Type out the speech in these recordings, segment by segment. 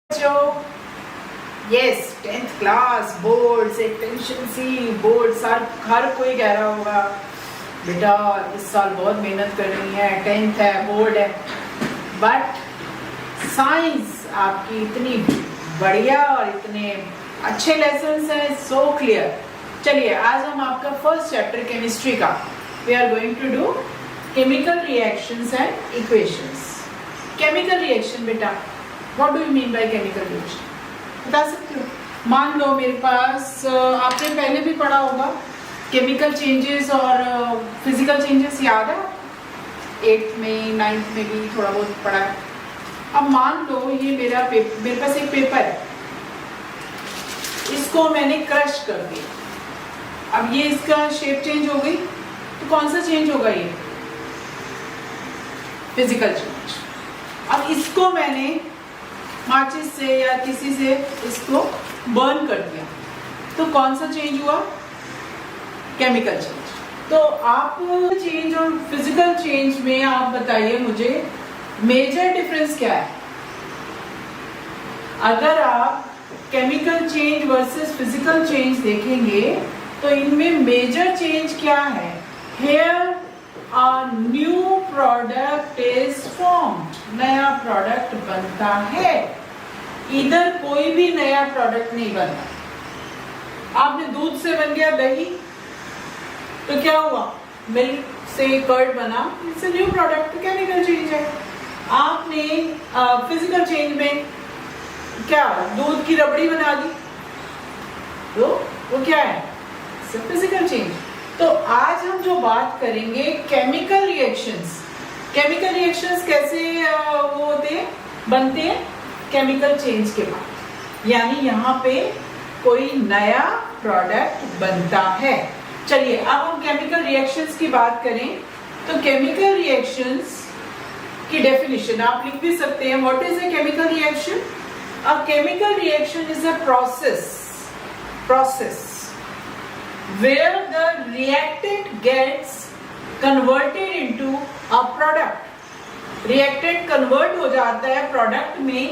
बच्चों, yes 10th class board से tension सी board साल हर कोई कह रहा होगा बेटा इस साल बहुत मेहनत करनी है, 10th है, बोर्ड है। बट साइंस आपकी इतनी बढ़िया और इतने अच्छे लेसन्स हैं, सो क्लियर। चलिए आज हम आपका फर्स्ट चैप्टर केमिस्ट्री का we are going to do chemical reactions and equations. Chemical reaction बेटा, what do you mean by chemical reaction, बता सकते हो? मान लो मेरे पास आपने पहले भी पढ़ा होगा केमिकल चेंजेस और फिजिकल चेंजेस, याद है? 8th में 9th में भी थोड़ा बहुत पढ़ा है। अब मान लो ये मेरे पास एक पेपर है, इसको मैंने क्रश कर दिया। अब ये इसका शेप चेंज हो गई, तो कौन सा चेंज होगा? ये फिजिकल चेंज। अब इसको मैंने माचिस से या किसी से इसको बर्न कर दिया, तो कौन सा चेंज हुआ? Chemical change. तो आप चेंज और फिजिकल चेंज में आप बताइए मुझे मेजर डिफरेंस क्या है? अगर आप chemical change versus physical change देखेंगे तो इनमें मेजर चेंज क्या है? Here a new product is formed, नया प्रोडक्ट बनता है। इधर कोई भी नया प्रोडक्ट नहीं बनता। आपने दूध से बन गया दही, तो क्या हुआ? मिल्क से कर्ड बना, it's a new product, chemical change है। आपने फिजिकल चेंज में क्या दूध की रबड़ी बना दी, तो वो क्या है? Physical change. तो आज हम जो बात करेंगे केमिकल रिएक्शंस। केमिकल रिएक्शंस कैसे वो होते हैं, बनते हैं केमिकल चेंज के बाद, यानी यहाँ पे कोई नया प्रोडक्ट बनता है। चलिए अब हम केमिकल रिएक्शंस की बात करें तो केमिकल रिएक्शंस की डेफिनेशन आप लिख भी सकते हैं। What is a chemical reaction? A chemical reaction is a process where the reactant gets converted into a product. reactant convert हो जाता है प्रोडक्ट में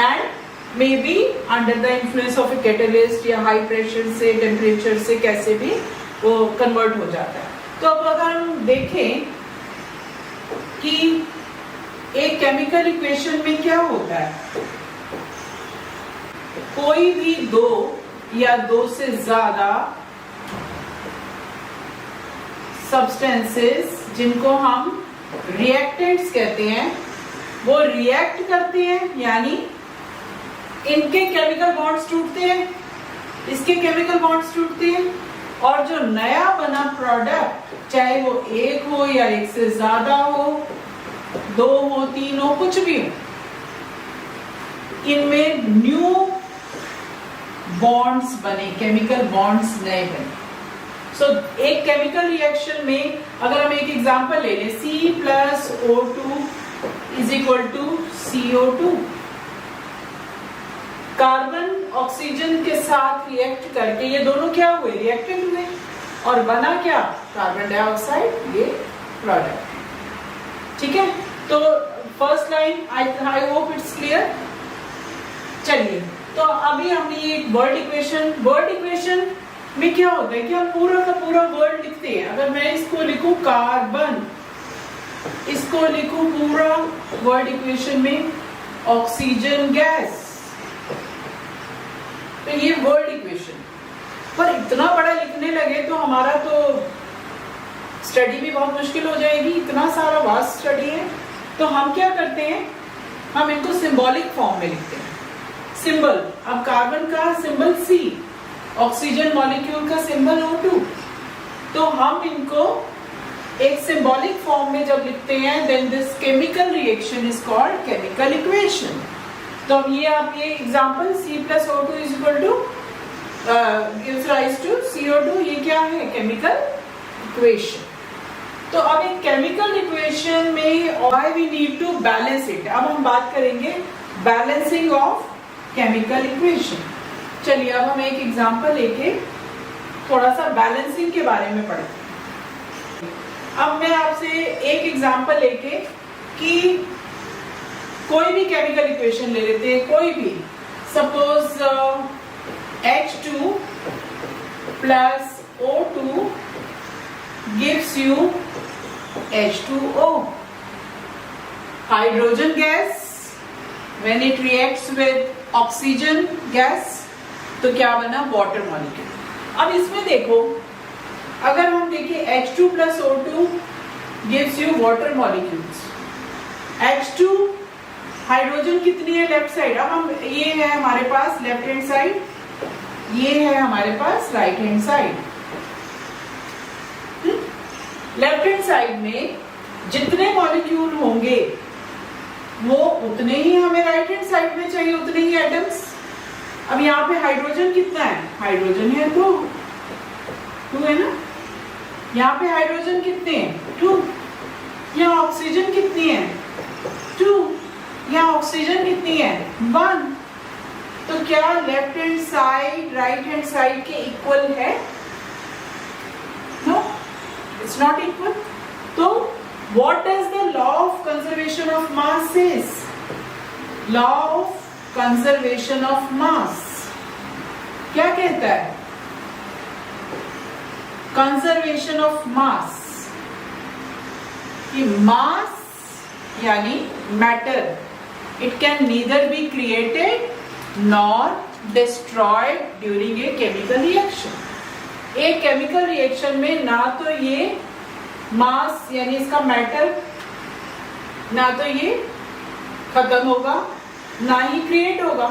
and may be under the influence of a catalyst या high pressure से, temperature से, कैसे भी वो कन्वर्ट हो जाता है। तो अब अगर हम देखें कि एक केमिकल इक्वेशन में क्या होता है, कोई भी दो या दो से ज्यादा सब्सटेंसेस जिनको हम रिएक्टेंट्स कहते हैं, वो रिएक्ट करते हैं, यानी इनके केमिकल बॉन्ड्स टूटते हैं, इसके केमिकल बॉन्ड्स टूटते हैं, और जो नया बना प्रोडक्ट चाहे वो एक हो या एक से ज्यादा हो, दो हो, तीन हो, कुछ भी हो, इनमें न्यू बॉन्ड्स बने, केमिकल बॉन्ड्स नए बने। सो एक केमिकल रिएक्शन में अगर हम एक एग्जांपल ले लें, C+O2 is equal to CO2। Carbon oxygen के साथ रिएक्ट करके ये दोनों क्या हुए? रिएक्टेंट हुए, और बना क्या? कार्बन डाइऑक्साइड, ये प्रोडक्ट। ठीक है, तो first line I hope it's clear. चलिए तो अभी हमने ये वर्ड इक्वेशन में क्या होता है कि हम पूरा का पूरा वर्ड लिखते हैं। अगर मैं इसको लिखूं कार्बन, इसको लिखूं पूरा वर्ड इक्वेशन में ऑक्सीजन गैस, तो ये वर्ड इक्वेशन। पर इतना बड़ा लिखने लगे तो हमारा तो स्टडी भी बहुत मुश्किल हो जाएगी, इतना सारा वास्ट स्टडी है। तो हम क्या करते हैं, हम इनको सिंबॉलिक फॉर्म में लिखते हैं। सिंबल, अब कार्बन का सिंबल C, ऑक्सीजन मॉलिक्यूल का सिंबल O2, तो हम इनको एक सिंबॉलिक फॉर्म में जब लिखते हैं then this chemical reaction is called chemical equation. तो अब ये आप ये example C+O2 is equal to gives rise to CO2, ये क्या है? Chemical equation. तो अब एक केमिकल इक्वेशन में why we need to balance it. अब हम बात करेंगे बैलेंसिंग ऑफ केमिकल इक्वेशन। चलिए अब हम एक एग्जांपल लेके थोड़ा सा बैलेंसिंग के बारे में पढ़ते हैं। अब मैं आपसे एक एग्जांपल लेके कि कोई भी केमिकल इक्वेशन ले लेते हैं, कोई भी, suppose H2 plus O2 gives you H2O. Hydrogen gas when it reacts with oxygen gas तो क्या बना, वाटर मॉलिक्यूल। अब इसमें देखो, अगर हम देखें H2 plus O2 gives you water molecules। H2 hydrogen कितनी है लेफ्ट साइड, अब हम ये है हमारे पास लेफ्ट हैंड साइड, ये है हमारे पास right hand side. Left hand side में जितने मॉलिक्यूल होंगे वो उतने ही हमें राइट हैंड साइड में चाहिए, उतने ही एटम्स। अब यहाँ पे हाइड्रोजन कितना है, हाइड्रोजन है 2 है ना, यहाँ पे हाइड्रोजन कितने हैं 2, यहाँ ऑक्सीजन कितनी है 2, यहाँ ऑक्सीजन कितनी है 1। तो क्या left hand side right hand side के इक्वल है, नो, इट्स नॉट इक्वल। तो what does the law of conservation of mass is, law of conservation of mass क्या कहता है, कंजर्वेशन ऑफ मास, कि मास यानी matter, it can neither be created nor destroyed during a chemical reaction। एक chemical reaction में ना तो ये मास यानी इसका मैटर, ना तो ये खत्म होगा, ना ही क्रिएट होगा।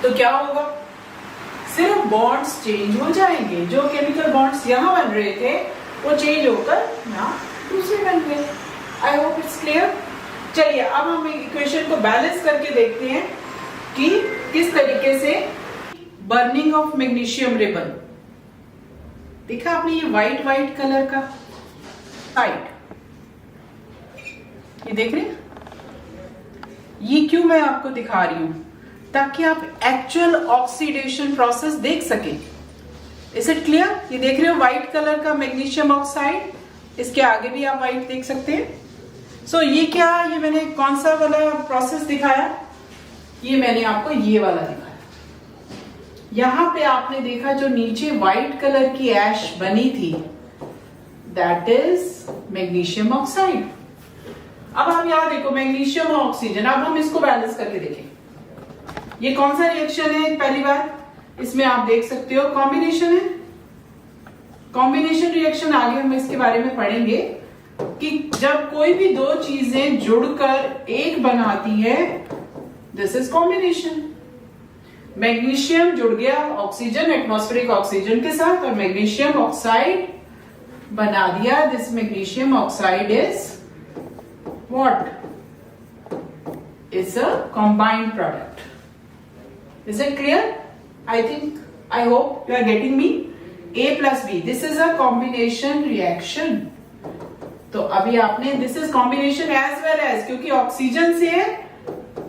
तो क्या होगा, सिर्फ बॉन्ड्स चेंज हो जाएंगे, जो केमिकल बॉन्ड्स यहाँ बन रहे थे वो चेंज होकर यहाँ दूसरे बन गए। I hope it's clear. चलिए अब हम इक्वेशन को बैलेंस करके देखते हैं कि किस तरीके से बर्निंग ऑफ मैग्नीशियम रिबन, देखा आपने ये व्हाइट कलर का साइड, ये देख रहे हैं, ये क्यों मैं आपको दिखा रही हूं, ताकि आप एक्चुअल ऑक्सीडेशन प्रोसेस देख सके। इज इट क्लियर, ये देख रहे हो व्हाइट कलर का मैग्नीशियम ऑक्साइड, इसके आगे भी आप व्हाइट देख सकते हैं। सो ये क्या, ये मैंने कौन सा वाला प्रोसेस दिखाया, ये मैंने आपको ये वाला दिखाया। यहां पे आपने देखा जो नीचे व्हाइट कलर की ऐश बनी थी, दैट इज मैग्नीशियम ऑक्साइड। अब हम यहां देखो मैग्नीशियम और ऑक्सीजन, अब हम इसको बैलेंस करके देखें। ये कौन सा रिएक्शन है, पहली बार इसमें आप देख सकते हो कॉम्बिनेशन है, कॉम्बिनेशन रिएक्शन। आगे हम इसके बारे में पढ़ेंगे कि जब कोई भी दो चीजें जुड़कर एक बनाती है, दिस इज कॉम्बिनेशन। मैग्नीशियम जुड़ गया ऑक्सीजन, एटमॉस्फेरिक ऑक्सीजन के साथ, और मैग्नीशियम ऑक्साइड बना दिया। This magnesium oxide is what, is a combined product. Is it clear? I think, I hope you are getting me. A plus B, this is a combination reaction। तो अभी आपने this is combination as well as, क्योंकि oxygen से है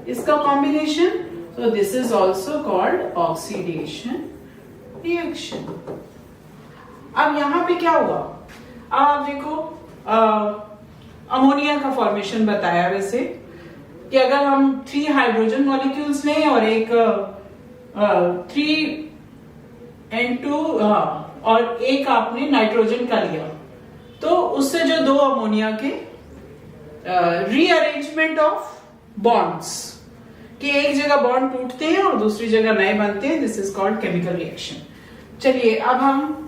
इसका combination, so this is also called oxidation reaction। अब यहां पे क्या हुआ, आप देखो अमोनिया का फॉर्मेशन बताया वैसे, कि अगर हम 3 हाइड्रोजन मॉलिक्यूल्स लें और एक 3N2 और एक आपने नाइट्रोजन का लिया, तो उससे जो 2 अमोनिया के रीअरेंजमेंट ऑफ बॉन्ड्स, कि एक जगह बॉन्ड टूटते हैं और दूसरी जगह नए बनते हैं, this is called chemical reaction. चलिए अब हम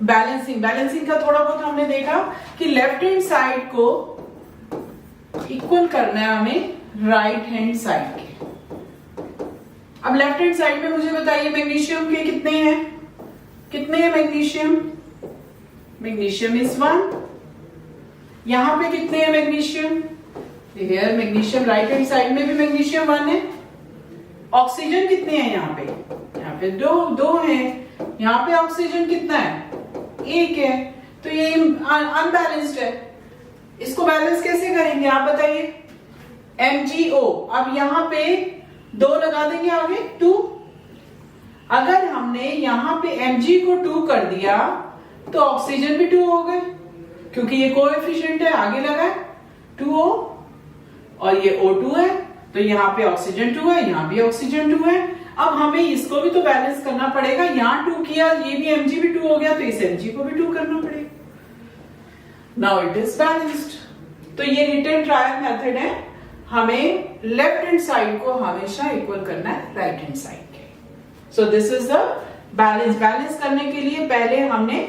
बैलेंसिंग का थोड़ा बहुत हमने देखा कि लेफ्ट हैंड साइड को इक्वल करना है हमें राइट हैंड साइड के। अब लेफ्ट हैंड साइड में मुझे बताइए मैग्नीशियम के कितने हैं, कितने हैं मैग्नीशियम, मैग्नीशियम इज 1। यहां पे कितने हैं magnesium, here magnesium right hand side में भी मैग्नीशियम 1 है। ऑक्सीजन कितने हैं यहाँ पे 2 हैं। यहाँ पे ऑक्सीजन कितना है 1 है। तो ये अनबैलेंस्ड है, इसको बैलेंस कैसे करेंगे आप बताइए। MgO, अब यहाँ पे 2 लगा देंगे आगे 2। अगर हमने यहाँ पे Mg को 2 कर दिया तो ऑक्सीजन भी 2 हो गए, क्योंकि ये कोएफिशिएंट है, आगे लगा है 2O। और ये O2 है, तो यहाँ पे ऑक्सीजन 2 है, यहाँ भी ऑक्सीजन 2 है। अब हमें इसको भी तो बैलेंस करना पड़ेगा, यहाँ 2 किया, ये भी Mg भी 2 हो गया, तो इस Mg को भी 2 करना पड़ेगा। Now it is balanced. तो ये हिट एंड ट्रायल मेथड है, हमें लेफ्ट हैंड साइड को हमेशा इक्वल करना है राइट हैंड साइड के। So this is the balance. Balance करने के लिए पहले हमने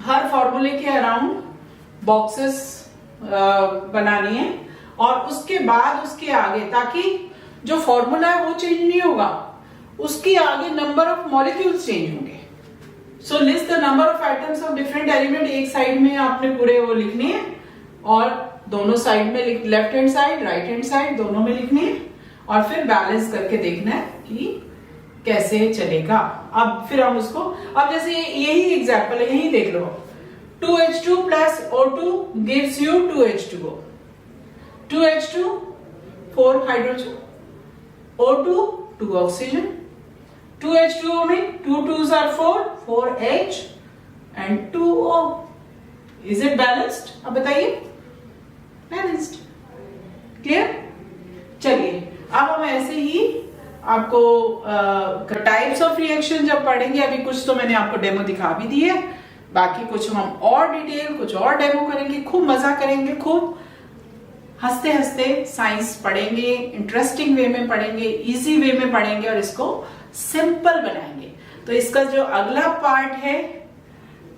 हर फॉर्मूले के अराउंड बॉक्सेस बनानी है, और उसके बाद उसके आगे, ताकि जो फॉर्मूला है वो चेंज नहीं होगा, उसके आगे नंबर ऑफ मॉलिक्यूल्स चेंज होंगे। So list the number of atoms of different element, एक साइड में आपने पूरे वो लिखने हैं, और दोनों साइड में, left hand side right hand side दोनों में लिखने हैं, और फिर बैलेंस करके देखना है कि कैसे चलेगा। अब फिर हम उसको, अब जैसे यही एग्जाम्पल है, यही देख लो, 2H2 plus O2 gives you 2H2O, 2H2 4 hydrogen, O2 2 oxygen, 2H2O में 2 2s are 4, 4H and 2O. Is it balanced? अब बताइए, बैलेंस्ड, क्लियर? चलिए अब हम ऐसे ही आपको टाइप्स ऑफ रिएक्शन जब पढ़ेंगे, अभी कुछ तो मैंने आपको डेमो दिखा भी दी है, बाकी कुछ हम और डिटेल, कुछ और डेमो करेंगे, खूब मजा करेंगे, खूब हंसते हंसते साइंस पढ़ेंगे, इंटरेस्टिंग वे में पढ़ेंगे, इजी वे में पढ़ेंगे, और इसको सिंपल बनाएंगे। तो इसका जो अगला पार्ट है,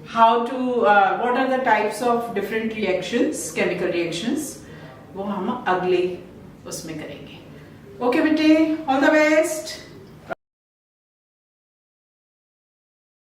how to what are the types of different reactions, chemical reactions, वो हम अगले उसमें करेंगे। ओके बेटे, ऑल द बेस्ट।